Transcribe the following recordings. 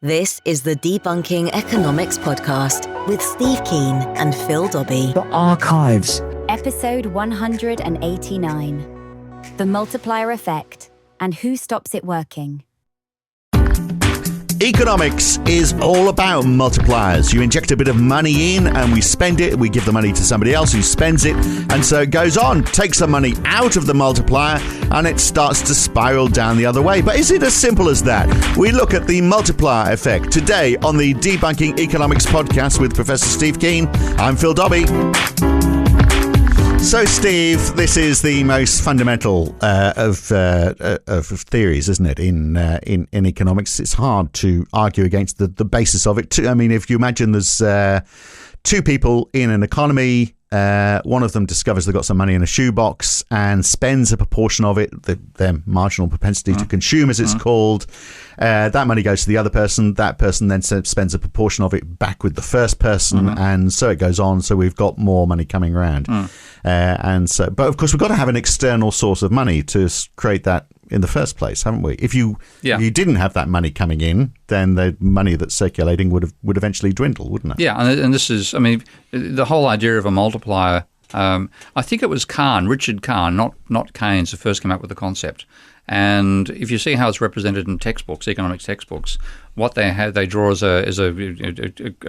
This is the Debunking Economics Podcast with Steve Keen and Phil Dobbie. The Archives. Episode 189. The multiplier effect and who stops it working. Economics is all about multipliers. You inject a bit of money in and we spend it. We give the money to somebody else who spends it. And so it goes on. Take some money out of the multiplier and it starts to spiral down the other way. But is it as simple as that? We look at the multiplier effect today on the Debunking Economics Podcast with Professor Steve Keen. I'm Phil Dobbie. So, Steve, this is the most fundamental of theories, isn't it? In economics, it's hard to argue against the basis of it. I mean, if you imagine there's two people in an economy, one of them discovers they've got some money in a shoebox and spends a proportion of it, their marginal propensity to consume, as it's called. That money goes to the other person. That person then spends a proportion of it back with the first person, and so it goes on. So we've got more money coming around. But of course, we've got to have an external source of money to create that in the first place, haven't we? If you didn't have that money coming in, then the money that's circulating would eventually dwindle, wouldn't it? Yeah, and this is, I mean, the whole idea of a multiplier. I think it was Richard Kahn, not Keynes, who first came up with the concept. And if you see how it's represented in textbooks, economics textbooks, what they draw is a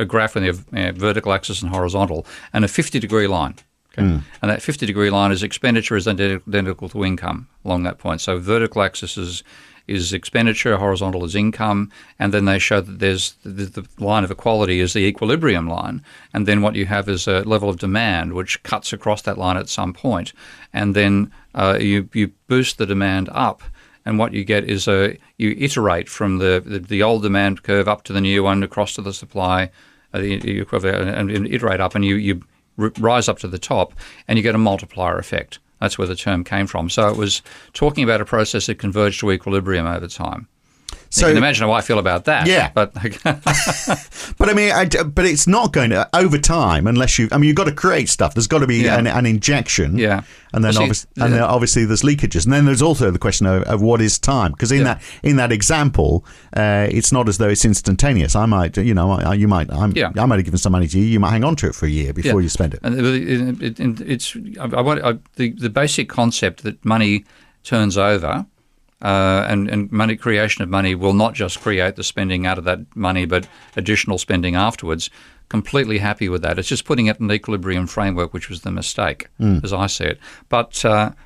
graph with a vertical axis and horizontal, and a 50-degree line. Okay. And that 50-degree line is expenditure is identical to income along that point. So vertical axis is expenditure, horizontal is income, and then they show that there's the line of equality is the equilibrium line, and then what you have is a level of demand which cuts across that line at some point, and then you boost the demand up, and what you get is you iterate from the old demand curve up to the new one, across to the supply, and iterate up, and you rise up to the top, and you get a multiplier effect. That's where the term came from. So it was talking about a process that converged to equilibrium over time. So you can imagine how I feel about that. Yeah. But I mean, but it's not going to, over time, unless you've got to create stuff. There's got to be an injection. Yeah. And then obviously there's leakages. And then there's also the question of what is time. Because in that example, it's not as though it's instantaneous. I might have given some money to you. You might hang on to it for a year before you spend it. And the basic concept that money turns over. And money creation of money will not just create the spending out of that money, but additional spending afterwards. Completely happy with that. It's just putting it in an equilibrium framework, which was the mistake, as I see it. But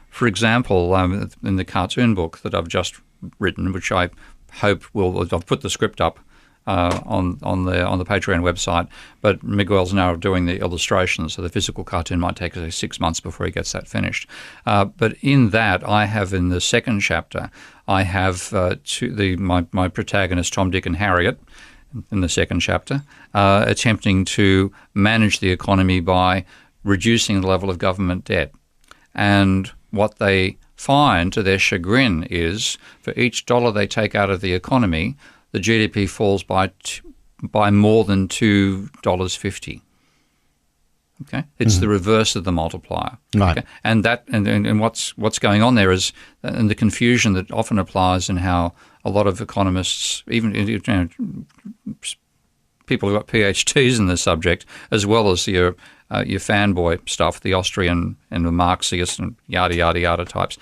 for example, in the cartoon book that I've just written, which I hope I've put the script up on the Patreon website, but Miguel's now doing the illustrations, so the physical cartoon might take 6 months before he gets that finished. But in that, I have in the second chapter, I have my protagonist Tom, Dick, and Harriet in the second chapter, attempting to manage the economy by reducing the level of government debt. And what they find, to their chagrin, is for each dollar they take out of the economy, the GDP falls by more than $2.50. Okay, it's the reverse of the multiplier. Right, okay? And what's going on there is, and the confusion that often applies in how a lot of economists, even people who got PhDs in this subject, as well as your fanboy stuff, the Austrian and the Marxist and yada yada yada types,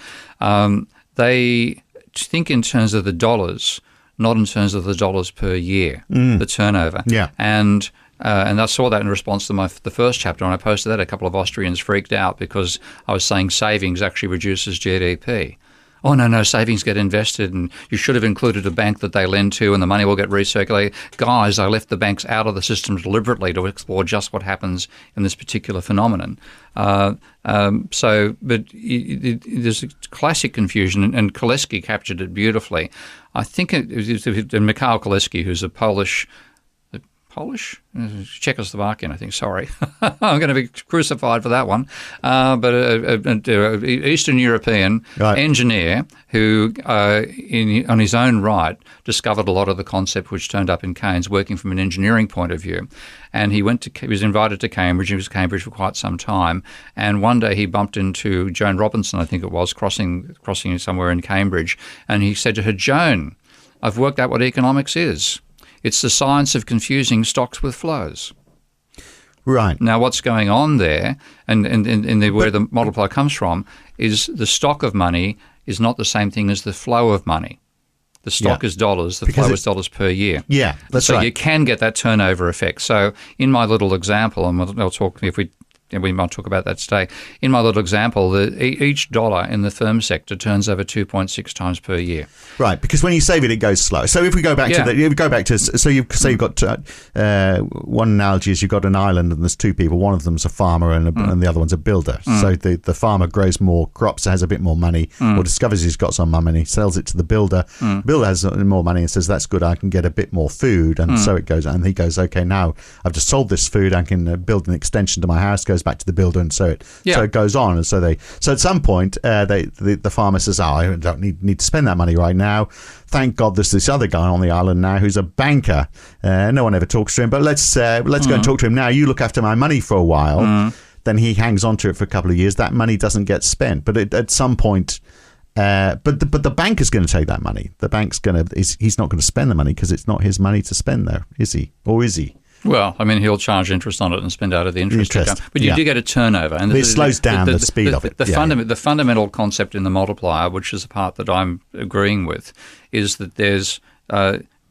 they think in terms of the dollars, not in terms of the dollars per year, the turnover. Yeah. And I saw that in response to the first chapter, and I posted that. A couple of Austrians freaked out because I was saying savings actually reduces GDP. Oh, no, savings get invested, and you should have included a bank that they lend to, and the money will get recirculated. Guys, I left the banks out of the system deliberately to explore just what happens in this particular phenomenon. But there's a classic confusion, and Koleski captured it beautifully. I think it was Mikhail Koleski, who's a Polish, Czechoslovakian, I think. Sorry, I'm going to be crucified for that one. But an Eastern European engineer who, on his own right, discovered a lot of the concept which turned up in Keynes, working from an engineering point of view. And he was invited to Cambridge. He was at Cambridge for quite some time. And one day he bumped into Joan Robinson, I think it was, crossing somewhere in Cambridge. And he said to her, "Joan, I've worked out what economics is. It's the science of confusing stocks with flows. Right. Now, what's going on there, and where the multiplier comes from, is the stock of money is not the same thing as the flow of money. The stock is dollars, the flow is dollars per year. Yeah, that's right. So you can get that turnover effect. So in my little example, and I'll talk if we might talk about that today. In my little example, each dollar in the firm sector turns over 2.6 times per year. Right, because when you save it, it goes slow. So if we go back so you've got one analogy is you've got an island and there's two people. One of them's a farmer and the other one's a builder. So the farmer grows more crops, has a bit more money, or discovers he's got some money, sells it to the builder. The builder has more money and says, "That's good. I can get a bit more food." And so it goes. And he goes, "Okay, now I've just sold this food. I can build an extension to my house." Goes back to the builder, and so it goes on. And so at some point the farmer says, I don't need to spend that money right now. Thank God there's this other guy on the island now who's a banker. No one ever talks to him, but let's go and talk to him now. You look after my money for a while. Then he hangs on to it for a couple of years. That money doesn't get spent, but at some point but the bank is going to take that money. The bank's he's not going to spend the money because it's not his money to spend there, is he? Or is he? Well, I mean, he'll charge interest on it and spend out of the interest account. But you do get a turnover. And it slows down the speed of it. The fundamental concept in the multiplier, which is the part that I'm agreeing with, is that there's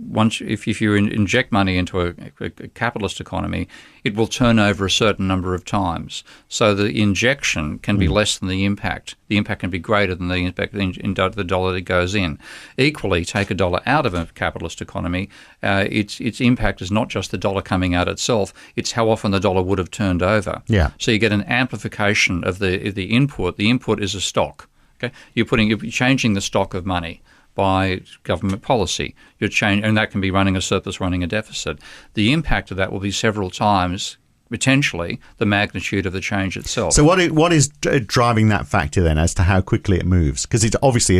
if you inject money into a capitalist economy, it will turn over a certain number of times. So the injection can be less than the impact. The impact can be greater than the impact in the dollar that goes in. Equally, take a dollar out of a capitalist economy, its impact is not just the dollar coming out itself, it's how often the dollar would have turned over. Yeah. So you get an amplification of the input. The input is a stock. Okay, you're changing the stock of money by government policy. And that can be running a surplus, running a deficit. The impact of that will be several times, potentially, the magnitude of the change itself. So what is driving that factor then as to how quickly it moves? Because it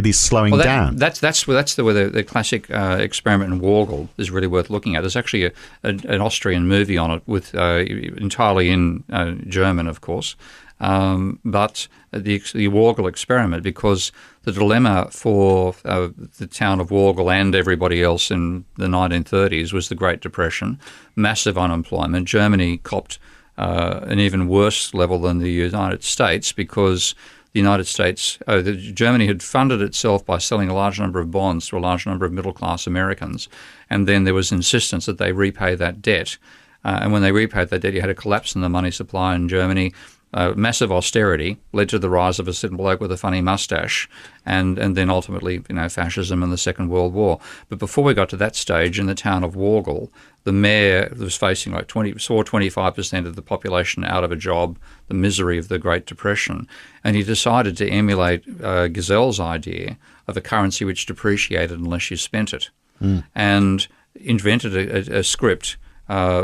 is slowing down. That's where the classic experiment in Wargel is really worth looking at. There's actually an Austrian movie on it with entirely in German, of course. But the Wargel experiment, because the dilemma for the town of Wargel and everybody else in the 1930s was the Great Depression, massive unemployment. Germany copped an even worse level than the United States because the United States, Germany had funded itself by selling a large number of bonds to a large number of middle-class Americans, and then there was insistence that they repay that debt. And when they repaid that debt, you had a collapse in the money supply in Germany. Massive austerity led to the rise of a certain bloke with a funny mustache, and then ultimately, fascism and the Second World War. But before we got to that stage, in the town of Wargel, the mayor was facing 25% of the population out of a job, the misery of the Great Depression, and he decided to emulate Gazelle's idea of a currency which depreciated unless you spent it, and invented a script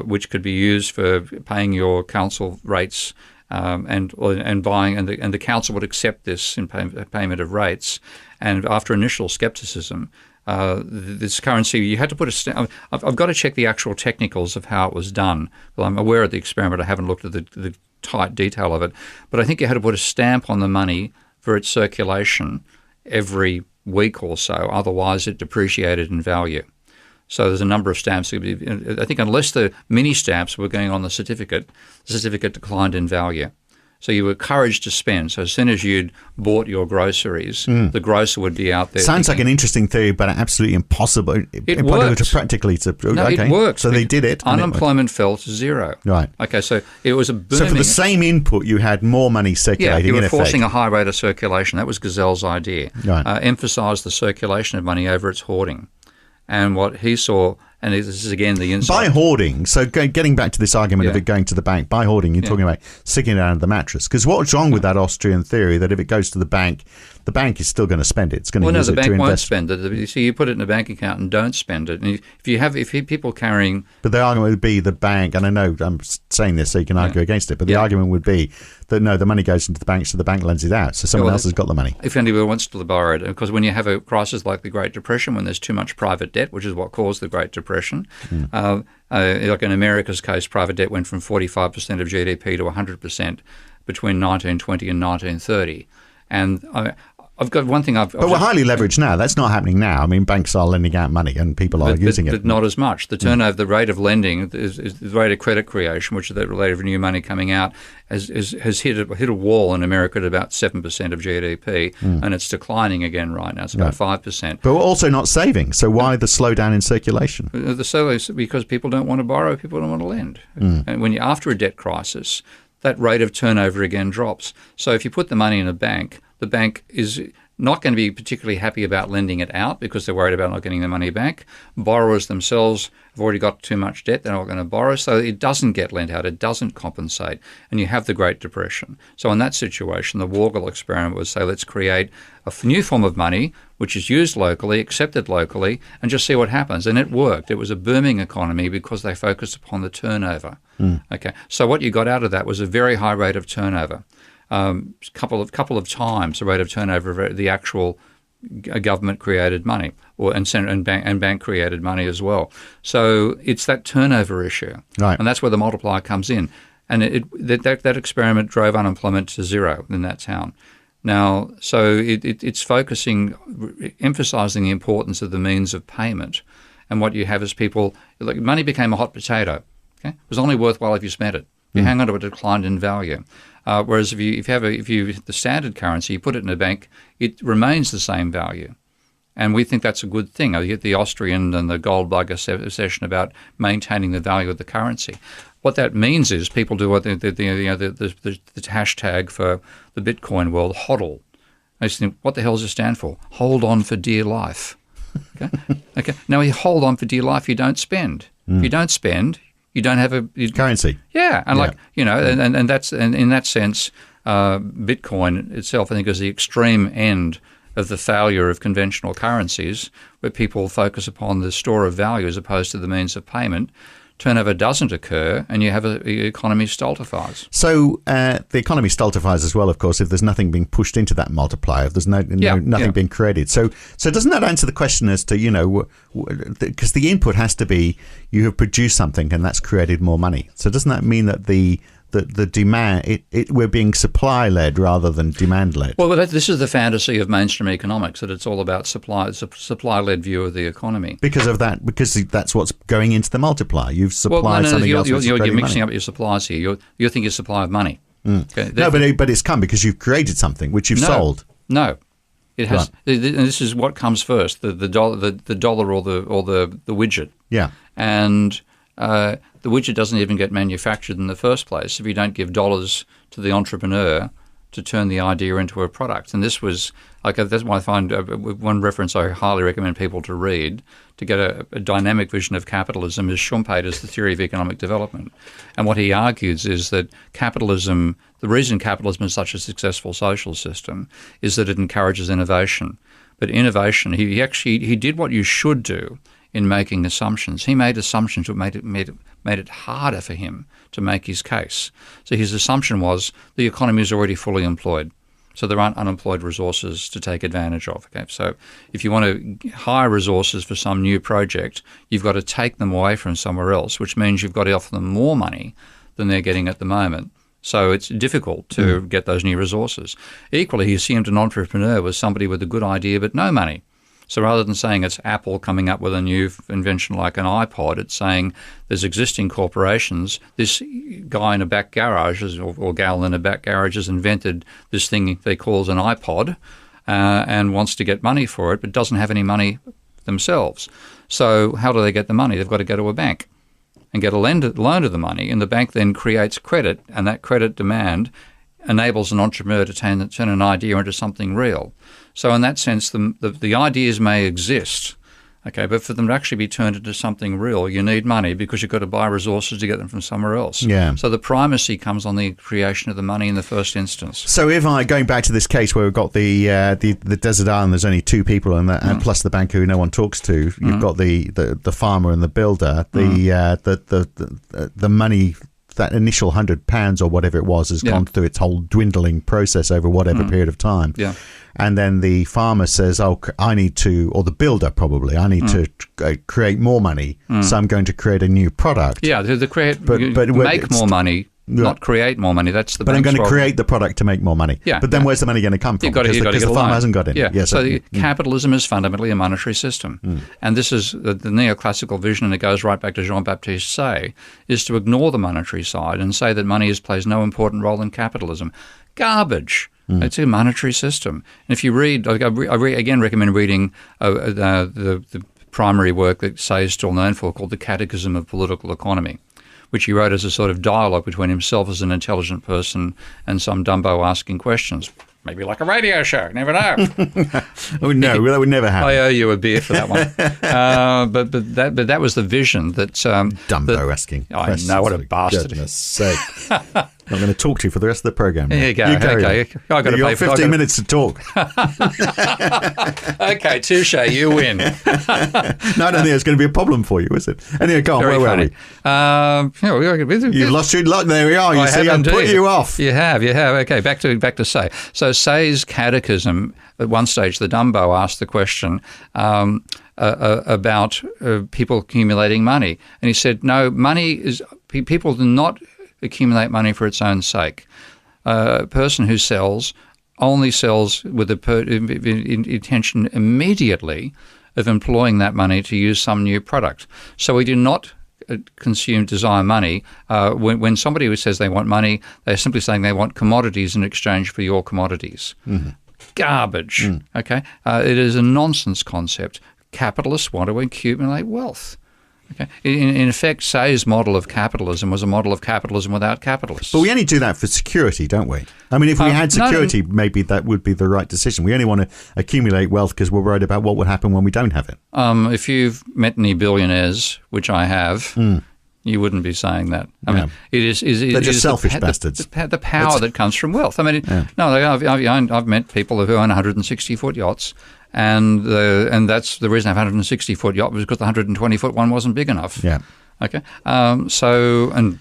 which could be used for paying your council rates. And buying, and the council would accept this in payment of rates. And after initial skepticism, this currency, you had to put a stamp. I've got to check the actual technicals of how it was done. Well, I'm aware of the experiment. I haven't looked at the tight detail of it. But I think you had to put a stamp on the money for its circulation every week or so. Otherwise, it depreciated in value. So there's a number of stamps. I think unless the mini stamps were going on the certificate declined in value. So you were encouraged to spend. So as soon as you'd bought your groceries, the grocer would be out there. Sounds like an interesting theory, but absolutely impossible. It worked. It worked. So they did it. Unemployment fell to zero. Right. Okay, so it was a booming. So for the same input, you had more money circulating. Yeah, you were in forcing effect. a high rate of circulation. That was Gazelle's idea. Right. Emphasise the circulation of money over its hoarding. And what he saw, and this is again the insight. By hoarding, so getting back to this argument of it going to the bank, by hoarding, you're talking about sticking it under the mattress. Because what's wrong with that Austrian theory that if it goes to the bank is still going to spend it. It's going to use it to invest. The bank won't spend it. You see, you put it in a bank account and don't spend it. And if people carrying... But the argument would be the bank, and I know I'm saying this so you can argue against it, but the argument would be that no, the money goes into the bank, so the bank lends it out. So someone else has got the money. If anybody wants to borrow it, because when you have a crisis like the Great Depression, when there's too much private debt, which is what caused the Great Depression, like in America's case, private debt went from 45% of GDP to 100% between 1920 and 1930. And I've got one thing. But we're highly leveraged now. That's not happening now. I mean, banks are lending out money and people are using it. But not as much. The turnover, the rate of lending, is the rate of credit creation, which is the rate of new money coming out, has hit a wall in America at about 7% of GDP, and it's declining again right now. It's about 5%. But we're also not saving. So why the slowdown in circulation? The slow is because people don't want to borrow, people don't want to lend. And when you're after a debt crisis, that rate of turnover again drops. So if you put the money in a bank, the bank is not going to be particularly happy about lending it out because they're worried about not getting their money back. Borrowers themselves have already got too much debt. They're not going to borrow. So it doesn't get lent out. It doesn't compensate. And you have the Great Depression. So in that situation, the Wargall experiment would say, let's create a new form of money which is used locally, accepted locally, and just see what happens. And it worked. It was a booming economy because they focused upon the turnover. Okay. So what you got out of that was a very high rate of turnover. Couple of times the rate of turnover of the actual government-created money, and bank created money as well. So it's that turnover issue, right? And that's where the multiplier comes in. And that experiment drove unemployment to zero in that town. Now, so it's emphasising the importance of the means of payment, and what you have is people like money became a hot potato. Okay, it was only worthwhile if you spent it. If you hang on to it, it declined in value. Whereas if you the standard currency, you put it in a bank, it remains the same value, and we think that's a good thing. You get the Austrian and the Goldbug obsession about maintaining the value of the currency. What that means is people do what the hashtag for the Bitcoin world, HODL. They think, what the hell does it stand for? Hold on for dear life. Okay. Now, you hold on for dear life. You don't spend. If you don't spend, you don't have a currency. Yeah, and and that's and in that sense, Bitcoin itself, I think, is the extreme end of the failure of conventional currencies, where people focus upon the store of value as opposed to the means of payment. Turnover doesn't occur, and you have the economy stultifies. So the economy stultifies as well, of course, if there's nothing being pushed into that multiplier, if there's nothing being created. So doesn't that answer the question as to, because the input has to be you have produced something and that's created more money. So doesn't that mean that the demand, we're being supply-led rather than demand-led? Well, this is the fantasy of mainstream economics, that it's all about supply. It's a supply-led view of the economy. Because of that, because that's what's going into the multiplier. You've supplied something else. You're mixing up your supplies here. You're thinking supply of money. Okay? No, but it's come because you've created something which you've sold. No, it has. Right. And this is what comes first: the dollar or the widget. Yeah, and. The widget doesn't even get manufactured in the first place if you don't give dollars to the entrepreneur to turn the idea into a product. And this was that's why I find one reference I highly recommend people to read to get a dynamic vision of capitalism is Schumpeter's The Theory of Economic Development. And what he argues is that capitalism, the reason capitalism is such a successful social system is that it encourages innovation. But innovation, he did what you should do in making assumptions. He made assumptions that made it harder for him to make his case. So his assumption was the economy is already fully employed, so there aren't unemployed resources to take advantage of. Okay, so if you want to hire resources for some new project, you've got to take them away from somewhere else, which means you've got to offer them more money than they're getting at the moment. So it's difficult to get those new resources. Equally, he assumed an entrepreneur was somebody with a good idea but no money. So rather than saying it's Apple coming up with a new invention like an iPod, it's saying there's existing corporations. This guy in a back garage or gal in a back garage has invented this thing they call an iPod and wants to get money for it but doesn't have any money themselves. So how do they get the money? They've got to go to a bank and get a loan of the money, and the bank then creates credit, and that credit demand enables an entrepreneur to turn an idea into something real. So in that sense, the ideas may exist, okay, but for them to actually be turned into something real, you need money because you've got to buy resources to get them from somewhere else. Yeah. So the primacy comes on the creation of the money in the first instance. So if going back to this case where we've got the desert island, there's only two people and plus the banker who no one talks to. You've got the farmer and the builder. The money. That initial £100 or whatever it was has gone through its whole dwindling process over whatever period of time. Yeah. And then the farmer says, I need to, or the builder probably, I need to create more money, so I'm going to create a new product. Yeah, make more money not create more money. That's the But I'm bank's going to role. create the product to make more money. Yeah, but then where's the money going to come from? You've got to Because the farmer hasn't got any. Yeah. Yeah, Capitalism is fundamentally a monetary system. And this is the neoclassical vision, and it goes right back to Jean-Baptiste Say, is to ignore the monetary side and say that money plays no important role in capitalism. Garbage. It's a monetary system. And if you read, I again recommend reading the primary work that Say is still known for, called The Catechism of Political Economy, which he wrote as a sort of dialogue between himself as an intelligent person and some dumbo asking questions. Maybe like a radio show, never know. No, that would never happen. I owe you a beer for that one. But that was the vision that Dumbo asking questions. I know, what a bastard. Goodness sake. I'm going to talk to you for the rest of the program. There you go. Okay. You've got 15 minutes to talk. Okay, touche, you win. No, I don't think it's going to be a problem for you, is it? Anyway, go on. Very where funny. were we? You've lost your luck. There we are. You see, I put you off. You have. Okay, back to Say. So Say's catechism, at one stage, the Dumbo asked the question about people accumulating money. And he said, no, people do not accumulate money for its own sake. A person who sells only sells with the intention immediately of employing that money to use some new product. So we do not desire money. When somebody says they want money, they're simply saying they want commodities in exchange for your commodities. Garbage. Okay, it is a nonsense concept. Capitalists want to accumulate wealth. Okay. In effect, Say's model of capitalism was a model of capitalism without capitalists. But we only do that for security, don't we? I mean, if we had security, maybe that would be the right decision. We only want to accumulate wealth because we're worried about what would happen when we don't have it. If you've met any billionaires, which I have, you wouldn't be saying that. I mean, they're just selfish bastards. The power that comes from wealth. I mean, I've met people who own 160-foot yachts. And that's the reason I have a 160-foot yacht was because the 120-foot one wasn't big enough. Yeah. Okay. And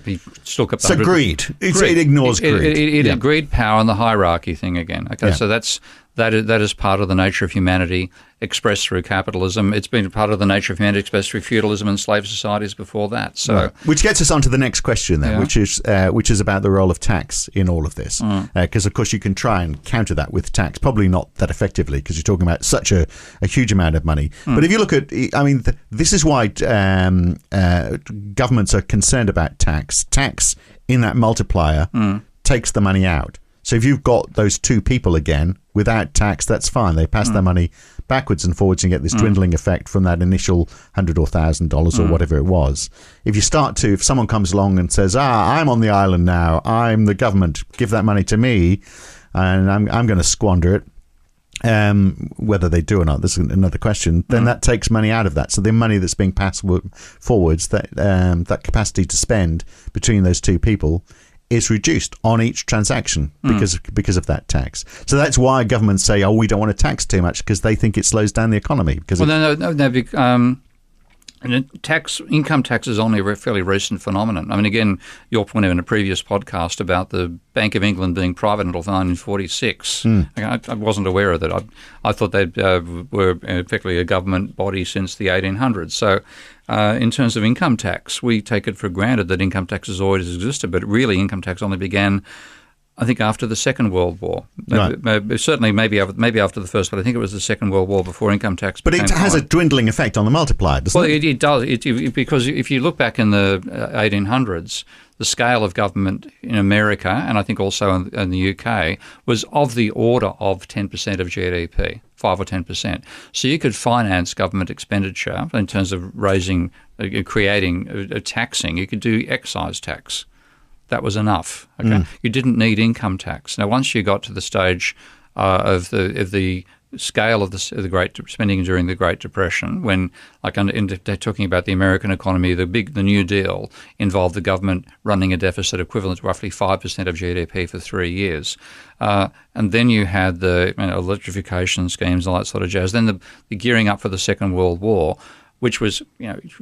he still kept. So greed. It ignores greed. It greed, power, and the hierarchy thing again. Okay. Yeah. So that is part of the nature of humanity expressed through capitalism. It's been part of the nature of humanity expressed through feudalism and slave societies before that. So, right. Which gets us on to the next question then, which is about the role of tax in all of this. Because of course you can try and counter that with tax, probably not that effectively because you're talking about such a huge amount of money. But if you look at, I mean, this is why governments are concerned about tax. Tax in that multiplier takes the money out. So if you've got those two people again without tax, that's fine. They pass their money backwards and forwards and get this dwindling effect from that initial $100 or $1,000 or whatever it was. If someone comes along and says, I'm on the island now, I'm the government, give that money to me, and I'm going to squander it, whether they do or not, this is another question, then that takes money out of that. So the money that's being passed forwards, that capacity to spend between those two people is reduced on each transaction because of that tax. So that's why governments say, we don't want to tax too much because they think it slows down the economy. Income tax is only a fairly recent phenomenon. I mean, again, your point in a previous podcast about the Bank of England being private until 1946. I wasn't aware of that. I thought they were effectively a government body since the 1800s. So in terms of income tax, we take it for granted that income tax has always existed, but really income tax only began, I think, after the Second World War. Certainly maybe after the First, but I think it was the Second World War before income tax became But it has a dwindling effect on the multiplier, doesn't it? It does, because if you look back in the 1800s, the scale of government in America, and I think also in the UK, was of the order of 10% of GDP, 5 or 10%. So you could finance government expenditure in terms of creating, taxing. You could do excise tax. That was enough. Okay, you didn't need income tax. Now, once you got to the stage of the scale of the great spending during the Great Depression, when, like, they're talking about the American economy, the New Deal involved the government running a deficit equivalent to roughly 5% of GDP for 3 years, and then you had the electrification schemes, all that sort of jazz. Then the gearing up for the Second World War, which was,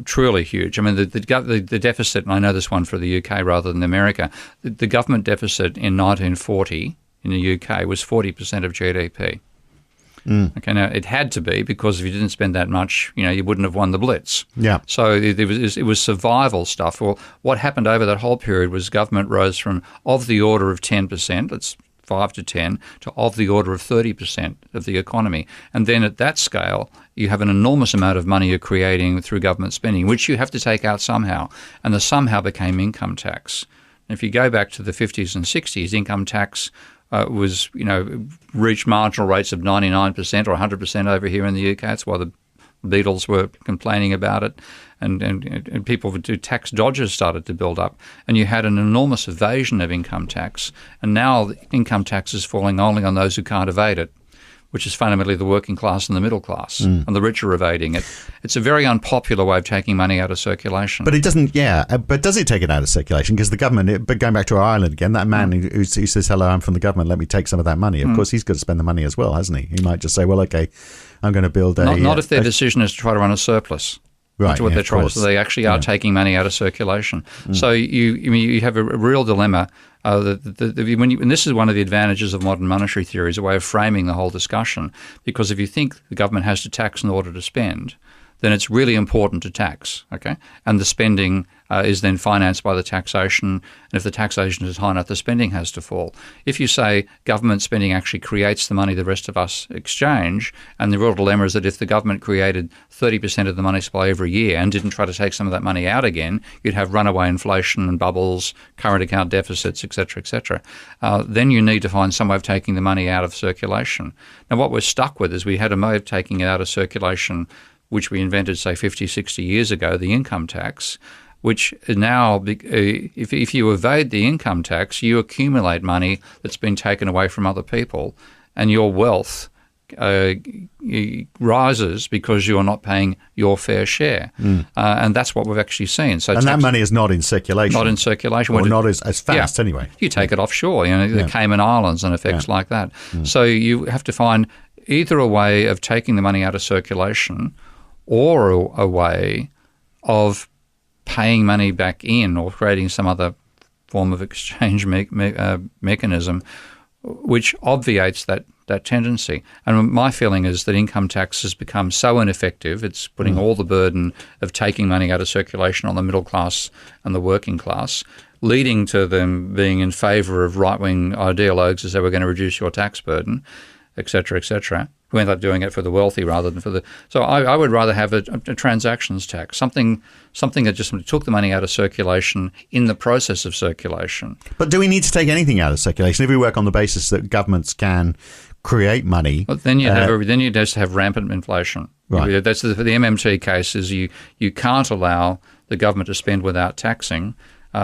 truly huge. I mean, the deficit, and I know this one for the UK rather than America, the government deficit in 1940 in the UK was 40% of GDP. Okay, now it had to be, because if you didn't spend that much, you wouldn't have won the Blitz. Yeah. So it was survival stuff. Well, what happened over that whole period was government rose from of the order of 10%, that's 5 to 10, to of the order of 30% of the economy. And then at that scale, you have an enormous amount of money you're creating through government spending, which you have to take out somehow. And the somehow became income tax. And if you go back to the 50s and 60s, income tax was, reached marginal rates of 99% or 100% over here in the UK. That's why the Beatles were complaining about it, and people would do tax dodgers started to build up, and you had an enormous evasion of income tax, and now income tax is falling only on those who can't evade it, which is fundamentally the working class and the middle class, and the rich are evading it. It's a very unpopular way of taking money out of circulation. But it doesn't, but does it take it out of circulation? Because the government, but going back to our island again, that man who says, hello, I'm from the government, let me take some of that money. Of course, he's got to spend the money as well, hasn't he? He might just say, well, okay, I'm going to build a... Not if their decision is to try to run a surplus. Right, That's what they're trying to do. They actually are taking money out of circulation. So you have a real dilemma. And this is one of the advantages of modern monetary theory, is a way of framing the whole discussion. Because if you think the government has to tax in order to spend, then it's really important to tax, okay? And the spending is then financed by the taxation. And if the taxation is high enough, the spending has to fall. If you say government spending actually creates the money the rest of us exchange, and the real dilemma is that if the government created 30% of the money supply every year and didn't try to take some of that money out again, you'd have runaway inflation and bubbles, current account deficits, et cetera, then you need to find some way of taking the money out of circulation. Now, what we're stuck with is we had a mode of taking it out of circulation which we invented, say, 50, 60 years ago, the income tax, which now, if you evade the income tax, you accumulate money that's been taken away from other people, and your wealth rises because you're not paying your fair share. And that's what we've actually seen. So that money is not in circulation. Not in circulation. Or not as fast, anyway. You take it offshore, the Cayman Islands and effects like that. So you have to find either a way of taking the money out of circulation or a way of paying money back in or creating some other form of exchange mechanism which obviates that tendency. And my feeling is that income tax has become so ineffective, it's putting all the burden of taking money out of circulation on the middle class and the working class, leading to them being in favour of right-wing ideologues as they were going to reduce your tax burden, et cetera, who end up doing it for the wealthy rather than for the... So I would rather have a transactions tax, something that just took the money out of circulation in the process of circulation. But do we need to take anything out of circulation? If we work on the basis that governments can create money... But then you'd just have rampant inflation. Right. That's the MMT case is you can't allow the government to spend without taxing,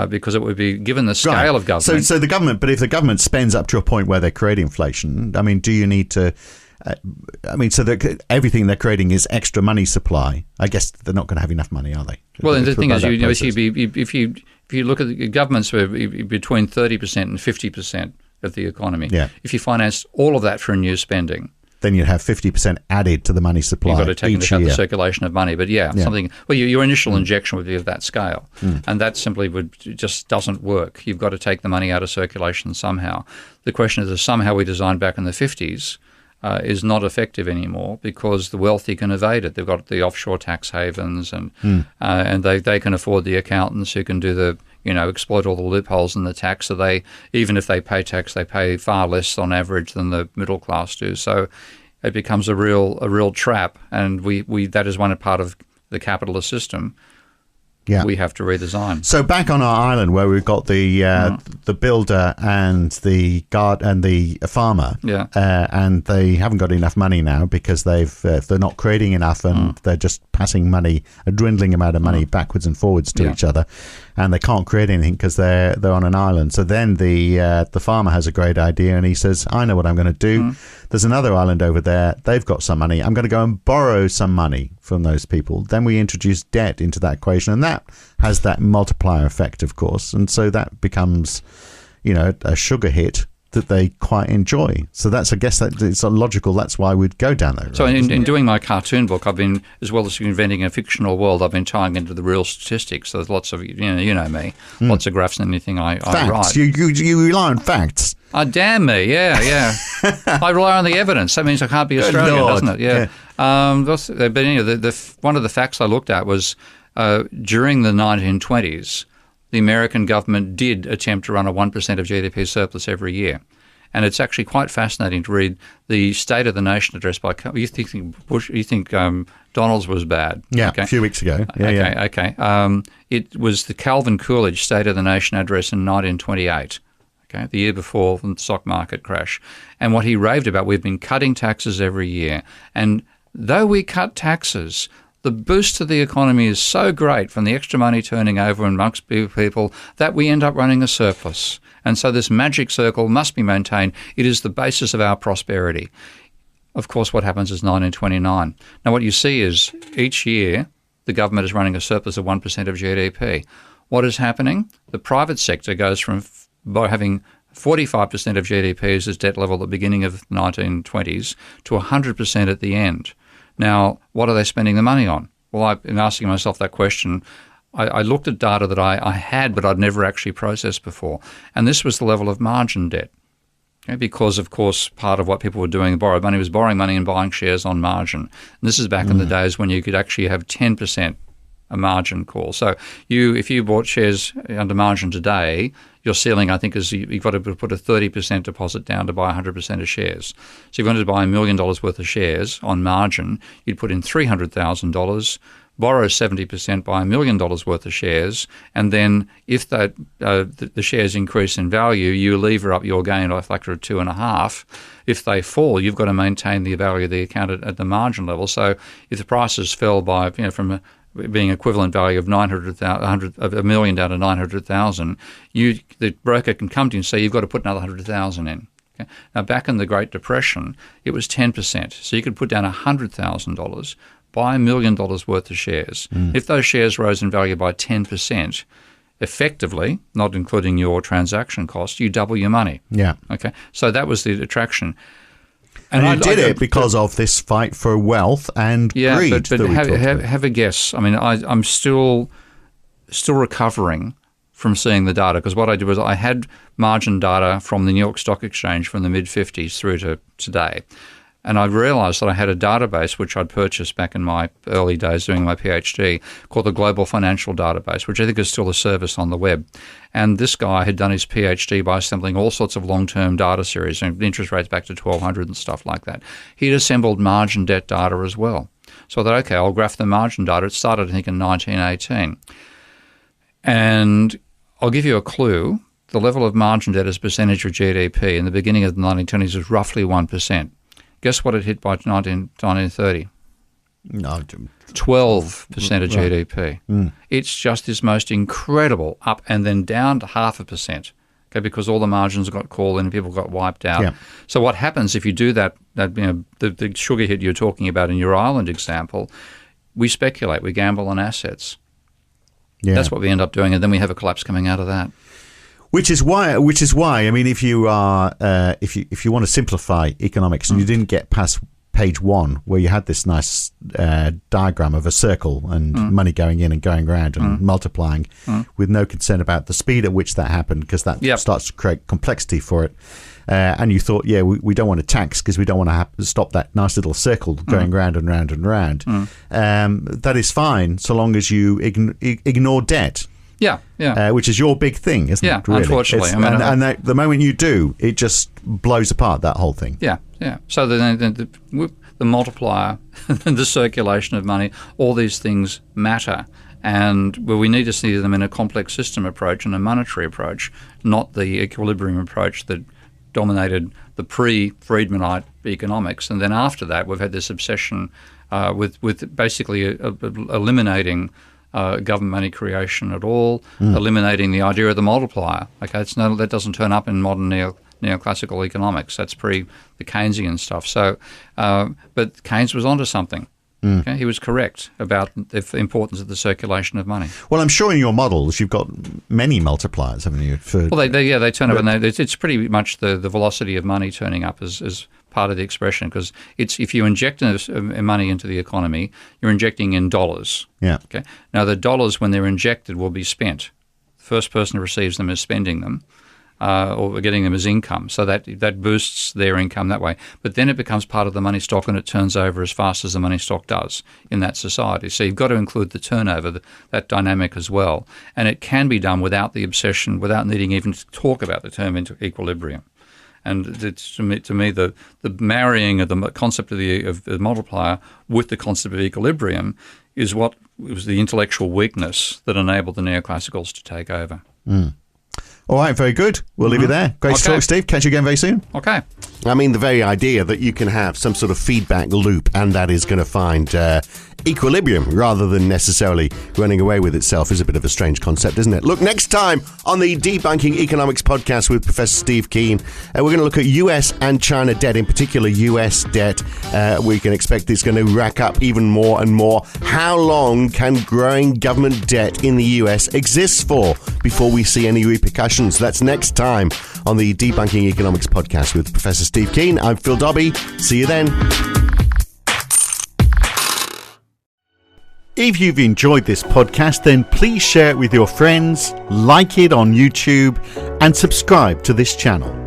because it would be, given the scale of government... So the government, but if the government spends up to a point where they create inflation, do you need to... so that everything they're creating is extra money supply. I guess they're not going to have enough money, are they? Well, and the thing is, if you look at the governments were between 30% and 50% of the economy. Yeah. If you financed all of that for new spending, then you'd have 50% added to the money supply. You've got to take into account the circulation of money. But something. Well, your initial injection would be of that scale, and that simply just doesn't work. You've got to take the money out of circulation somehow. The question is, if somehow we designed back in the 50s. Is not effective anymore because the wealthy can evade it. They've got the offshore tax havens, and they can afford the accountants who can do the exploit all the loopholes in the tax. So even if they pay tax, they pay far less on average than the middle class do. So it becomes a real trap, and we that is one part of the capitalist system. Yeah. We have to redesign. So back on our island where we've got the builder and the guard and the farmer, and they haven't got enough money now because they're not creating enough, and they're just passing money, a dwindling amount of money backwards and forwards to each other, and they can't create anything because they're on an island. So then the farmer has a great idea, and he says, I know what I'm going to do. There's another island over there. They've got some money. I'm going to go and borrow some money from those people. Then we introduce debt into that equation, and that has that multiplier effect, of course. And so that becomes, a sugar hit that they quite enjoy. So I guess that it's logical. That's why we'd go down that road. So in doing my cartoon book, I've been, as well as inventing a fictional world, I've been tying into the real statistics. So there's lots of, you know me, lots of graphs and anything I facts. write. You rely on facts. Oh, damn me. Yeah. I rely on the evidence. That means I can't be Australian, doesn't it? Yeah. But anyway, one of the facts I looked at was during the 1920s, the American government did attempt to run a 1% of GDP surplus every year. And it's actually quite fascinating to read the State of the Nation address by you think Donald's was bad. Yeah, okay. A few weeks ago. Okay. It was the Calvin Coolidge State of the Nation address in 1928. Okay, the year before the stock market crash. And what he raved about, we've been cutting taxes every year. And though we cut taxes, the boost to the economy is so great from the extra money turning over amongst people that we end up running a surplus. And so this magic circle must be maintained. It is the basis of our prosperity. Of course, what happens is 1929. Now, what you see is each year the government is running a surplus of 1% of GDP. What is happening? The private sector goes from having 45% of GDP as its debt level at the beginning of the 1920s to 100% at the end. Now, what are they spending the money on? Well, I've been asking myself that question. I looked at data that I had but I'd never actually processed before, and this was the level of margin debt. Okay, because, of course, part of what people were doing, borrowed money, was borrowing money and buying shares on margin. And this is back in the days when you could actually have 10% a margin call. So if you bought shares under margin today, your ceiling, I think, is you've got to put a 30% deposit down to buy 100% of shares. So if you wanted to buy $1 million worth of shares on margin, you'd put in $300,000, borrow 70%, buy $1 million worth of shares, and then if the shares increase in value, you lever up your gain by a factor of 2.5. If they fall, you've got to maintain the value of the account at the margin level. So if the prices fell by from being equivalent value of $1 million down to 900,000, the broker can come to you and say you've got to put another 100,000 in. Okay? Now, back in the Great Depression, it was 10%. So you could put down $100,000, buy $1 million worth of shares. If those shares rose in value by 10%, effectively, not including your transaction cost, you double your money. Yeah. Okay. So that was the attraction. And you did it because of this fight for wealth and greed. But have a guess. I mean, I'm still recovering from seeing the data, because what I did was I had margin data from the New York Stock Exchange from the mid-50s through to today. And I realised that I had a database which I'd purchased back in my early days doing my PhD called the Global Financial Database, which I think is still a service on the web. And this guy had done his PhD by assembling all sorts of long-term data series and interest rates back to 1200 and stuff like that. He'd assembled margin debt data as well. So I thought, okay, I'll graph the margin data. It started, I think, in 1918. And I'll give you a clue. The level of margin debt as a percentage of GDP in the beginning of the 1920s was roughly 1%. Guess what it hit by 1930? No, 12% of GDP. It's just this most incredible up and then down to 0.5%. Okay, because all the margins got called in and people got wiped out. Yeah. So what happens if you do that? The sugar hit you're talking about in your island example, we speculate, we gamble on assets. Yeah. That's what we end up doing, and then we have a collapse coming out of that. Which is why. I mean, if you are, if you want to simplify economics, and you didn't get past page 1, where you had this nice diagram of a circle and money going in and going around and multiplying, with no concern about the speed at which that happened, because that starts to create complexity for it. And you thought, we don't want to tax because we don't want to stop that nice little circle going round and round and round. That is fine so long as you ignore debt. Yeah. Which is your big thing, isn't it? Really? Unfortunately. The moment you do, it just blows apart, that whole thing. Yeah. So the multiplier, the circulation of money, all these things matter. And we need to see them in a complex system approach and a monetary approach, not the equilibrium approach that dominated the pre-Friedmanite economics. And then after that, we've had this obsession with basically eliminating government money creation at all, eliminating the idea of the multiplier. Okay, that doesn't turn up in modern neoclassical economics. That's pre the Keynesian stuff. So, but Keynes was onto something. Okay, he was correct about the importance of the circulation of money. Well, I'm sure in your models you've got many multipliers, haven't you? They turn up, and it's pretty much the velocity of money turning up as part of the expression, because it's if you inject money into the economy, you're injecting in dollars. Yeah. Okay. Now the dollars, when they're injected, will be spent. The first person who receives them is spending them. or getting them as income. So that boosts their income that way. But then it becomes part of the money stock and it turns over as fast as the money stock does in that society. So you've got to include the turnover, that dynamic as well. And it can be done without the obsession, without needing even to talk about the term into equilibrium. And it's, to me, the marrying of the concept of the multiplier with the concept of equilibrium is what was the intellectual weakness that enabled the neoclassicals to take over. All right, very good. We'll leave you there. Great to talk, Steve. Catch you again very soon. Okay. I mean, the very idea that you can have some sort of feedback loop and that is going to find equilibrium rather than necessarily running away with itself is a bit of a strange concept, isn't it? Look, next time on the Debunking Economics podcast with Professor Steve Keen, we're going to look at US and China debt, in particular US debt. We can expect it's going to rack up even more and more. How long can growing government debt in the US exist for before we see any repercussions? That's next time on the Debunking Economics podcast with Professor Steve Keen. I'm Phil Dobbie. See you then. If you've enjoyed this podcast, then please share it with your friends, like it on YouTube, and subscribe to this channel.